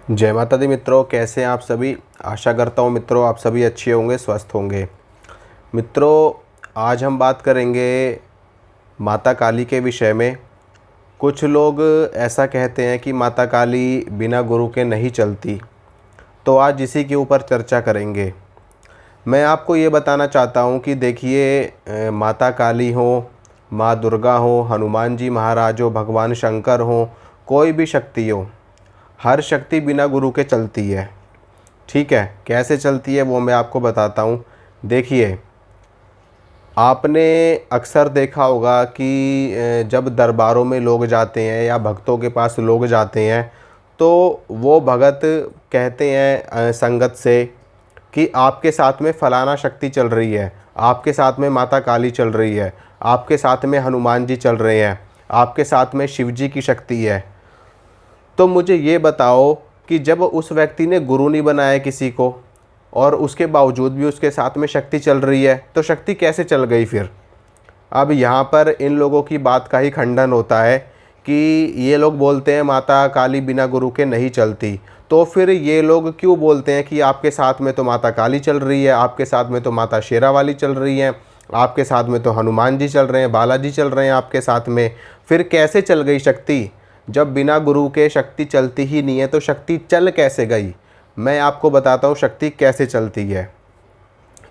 जय माता दी मित्रों, कैसे हैं आप सभी। आशा करता हूँ मित्रों आप सभी अच्छे होंगे, स्वस्थ होंगे। मित्रों, आज हम बात करेंगे माता काली के विषय में। कुछ लोग ऐसा कहते हैं कि माता काली बिना गुरु के नहीं चलती, तो आज इसी के ऊपर चर्चा करेंगे। मैं आपको ये बताना चाहता हूँ कि देखिए, माता काली हो, माँ दुर्गा हो, हनुमान जी महाराज हो, भगवान शंकर हो, कोई भी शक्ति हो, हर शक्ति बिना गुरु के चलती है। ठीक है, कैसे चलती है वो मैं आपको बताता हूँ। देखिए, आपने अक्सर देखा होगा कि जब दरबारों में लोग जाते हैं या भक्तों के पास लोग जाते हैं, तो वो भगत कहते हैं संगत से कि आपके साथ में फलाना शक्ति चल रही है, आपके साथ में माता काली चल रही है, आपके साथ में हनुमान जी चल रहे हैं, आपके साथ में शिव जी की शक्ति है। तो मुझे ये बताओ कि जब उस व्यक्ति ने गुरु नहीं बनाया किसी को और उसके बावजूद भी उसके साथ में शक्ति चल रही है, तो शक्ति कैसे चल गई फिर। अब यहाँ पर इन लोगों की बात का ही खंडन होता है कि ये लोग बोलते हैं माता काली बिना गुरु के नहीं चलती, तो फिर ये लोग क्यों बोलते हैं कि आपके साथ में तो माता काली चल रही है, आपके साथ में तो माता शेरा वाली चल रही है, आपके साथ में तो हनुमान जी चल रहे हैं, बालाजी चल रहे हैं आपके साथ में। फिर कैसे चल गई शक्ति? जब बिना गुरु के शक्ति चलती ही नहीं है तो शक्ति चल कैसे गई? मैं आपको बताता हूँ शक्ति कैसे चलती है।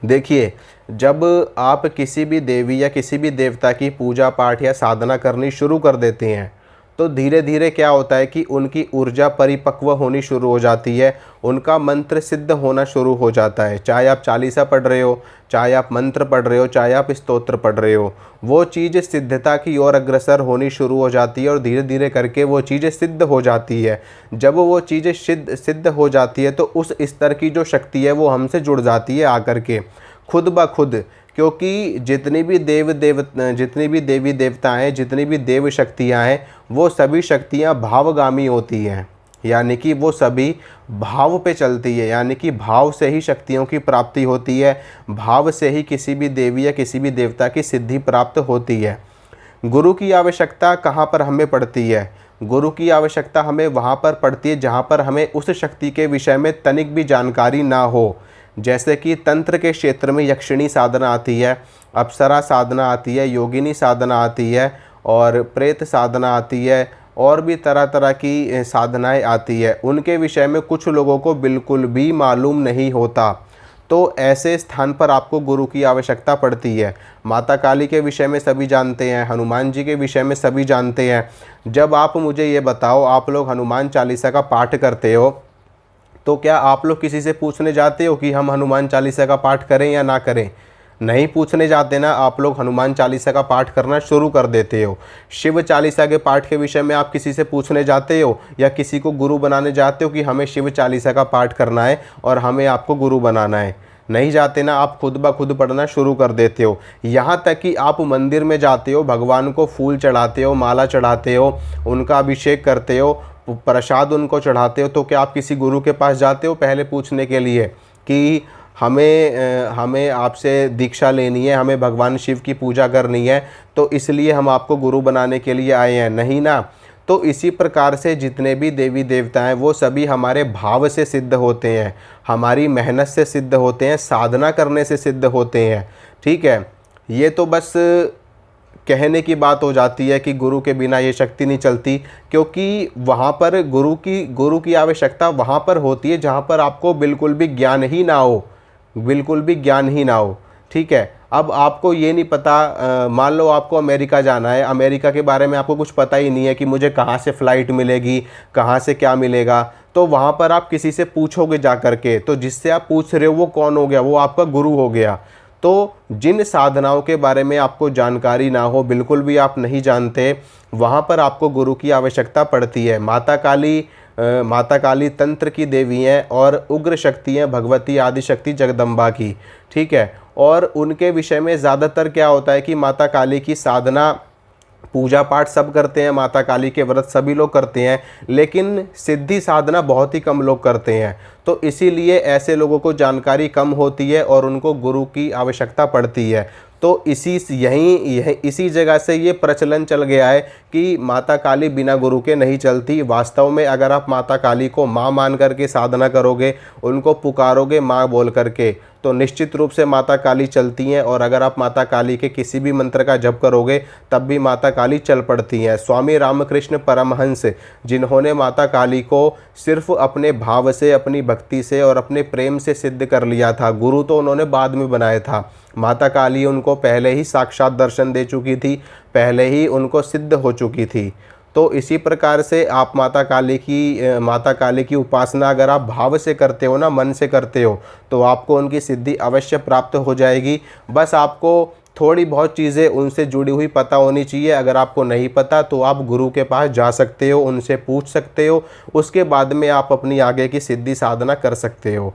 देखिए, जब आप किसी भी देवी या किसी भी देवता की पूजा पाठ या साधना करनी शुरू कर देते हैं, तो धीरे धीरे क्या होता है कि उनकी ऊर्जा परिपक्व होनी शुरू हो जाती है, उनका मंत्र सिद्ध होना शुरू हो जाता है। चाहे आप चालीसा पढ़ रहे हो, चाहे आप मंत्र पढ़ रहे हो, चाहे आप स्तोत्र पढ़ रहे हो, वो चीज़ सिद्धता की ओर अग्रसर होनी शुरू हो जाती है और धीरे धीरे करके वो चीज़ें सिद्ध हो जाती है। जब वो चीज़ें सिद्ध हो जाती है तो उस स्तर की जो शक्ति है वो हमसे जुड़ जाती है आकर के खुद ब खुद। क्योंकि जितनी भी देवी देवता हैं, जितनी भी देव शक्तियाँ हैं, वो सभी शक्तियाँ भावगामी होती हैं, यानी कि वो सभी भाव पे चलती है, यानी कि भाव से ही शक्तियों की प्राप्ति होती है, भाव से ही किसी भी देवी या किसी भी देवता की सिद्धि प्राप्त होती है। गुरु की आवश्यकता कहाँ पर हमें पड़ती है? गुरु की आवश्यकता हमें वहाँ पर पड़ती है जहाँ पर हमें उस शक्ति के विषय में तनिक भी जानकारी ना हो। जैसे कि तंत्र के क्षेत्र में यक्षिणी साधना आती है, अप्सरा साधना आती है, योगिनी साधना आती है और प्रेत साधना आती है, और भी तरह तरह की साधनाएं आती है। उनके विषय में कुछ लोगों को बिल्कुल भी मालूम नहीं होता, तो ऐसे स्थान पर आपको गुरु की आवश्यकता पड़ती है। माता काली के विषय में सभी जानते हैं, हनुमान जी के विषय में सभी जानते हैं। जब आप मुझे ये बताओ, आप लोग हनुमान चालीसा का पाठ करते हो, तो क्या आप लोग किसी से पूछने जाते हो कि हम हनुमान चालीसा का पाठ करें या ना करें? नहीं पूछने जाते ना, आप लोग हनुमान चालीसा का पाठ करना शुरू कर देते हो। शिव चालीसा के पाठ के विषय में आप किसी से पूछने जाते हो या किसी को गुरु बनाने जाते हो कि हमें शिव चालीसा का पाठ करना है और हमें आपको गुरु बनाना है? नहीं जाते ना, आप खुद ब खुद पढ़ना शुरू कर देते हो। यहाँ तक कि आप मंदिर में जाते हो, भगवान को फूल चढ़ाते हो, माला चढ़ाते हो, उनका अभिषेक करते हो, प्रसाद उनको चढ़ाते हो, तो क्या आप किसी गुरु के पास जाते हो पहले पूछने के लिए कि हमें आपसे दीक्षा लेनी है, हमें भगवान शिव की पूजा करनी है, तो इसलिए हम आपको गुरु बनाने के लिए आए हैं? नहीं ना। तो इसी प्रकार से जितने भी देवी देवता हैं वो सभी हमारे भाव से सिद्ध होते हैं, हमारी मेहनत से सिद्ध होते हैं, साधना करने से सिद्ध होते हैं। ठीक है, ये तो बस कहने की बात हो जाती है कि गुरु के बिना ये शक्ति नहीं चलती, क्योंकि वहाँ पर गुरु की आवश्यकता वहाँ पर होती है जहाँ पर आपको बिल्कुल भी ज्ञान ही ना हो, बिल्कुल भी ज्ञान ही ना हो। ठीक है, अब आपको ये नहीं पता, मान लो आपको अमेरिका जाना है, अमेरिका के बारे में आपको कुछ पता ही नहीं है कि मुझे कहाँ से फ़्लाइट मिलेगी, कहाँ से क्या मिलेगा, तो वहाँ पर आप किसी से पूछोगे जा कर के, तो जिससे आप पूछ रहे हो वो कौन हो गया? वो आपका गुरु हो गया। तो जिन साधनाओं के बारे में आपको जानकारी ना हो, बिल्कुल भी आप नहीं जानते, वहाँ पर आपको गुरु की आवश्यकता पड़ती है। माता काली तंत्र की देवी हैं और उग्र शक्ति हैं भगवती आदिशक्ति जगदम्बा की। ठीक है, और उनके विषय में ज़्यादातर क्या होता है कि माता काली की साधना पूजा पाठ सब करते हैं, माता काली के व्रत सभी लोग करते हैं, लेकिन सिद्धि साधना बहुत ही कम लोग करते हैं। तो इसीलिए ऐसे लोगों को जानकारी कम होती है और उनको गुरु की आवश्यकता पड़ती है। तो इसी जगह से ये प्रचलन चल गया है कि माता काली बिना गुरु के नहीं चलती। वास्तव में अगर आप माता काली को माँ मान करके साधना करोगे, उनको पुकारोगे माँ बोल करके, तो निश्चित रूप से माता काली चलती हैं। और अगर आप माता काली के किसी भी मंत्र का जप करोगे तब भी माता काली चल पड़ती हैं। स्वामी रामकृष्ण परमहंस, जिन्होंने माता काली को सिर्फ अपने भाव से, अपनी भक्ति से और अपने प्रेम से सिद्ध कर लिया था, गुरु तो उन्होंने बाद में बनाया था। माता काली उनको पहले ही साक्षात दर्शन दे चुकी थी, पहले ही उनको सिद्ध हो चुकी थी। तो इसी प्रकार से आप माता काली की उपासना अगर आप भाव से करते हो ना, मन से करते हो, तो आपको उनकी सिद्धि अवश्य प्राप्त हो जाएगी। बस आपको थोड़ी बहुत चीज़ें उनसे जुड़ी हुई पता होनी चाहिए। अगर आपको नहीं पता तो आप गुरु के पास जा सकते हो, उनसे पूछ सकते हो, उसके बाद में आप अपनी आगे की सिद्धि साधना कर सकते हो।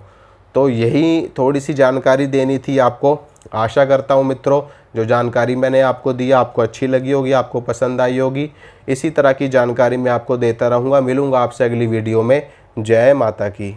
तो यही थोड़ी सी जानकारी देनी थी आपको। आशा करता हूँ मित्रों, जो जानकारी मैंने आपको दिया आपको अच्छी लगी होगी, आपको पसंद आई होगी। इसी तरह की जानकारी मैं आपको देता रहूँगा। मिलूँगा आपसे अगली वीडियो में। जय माता की।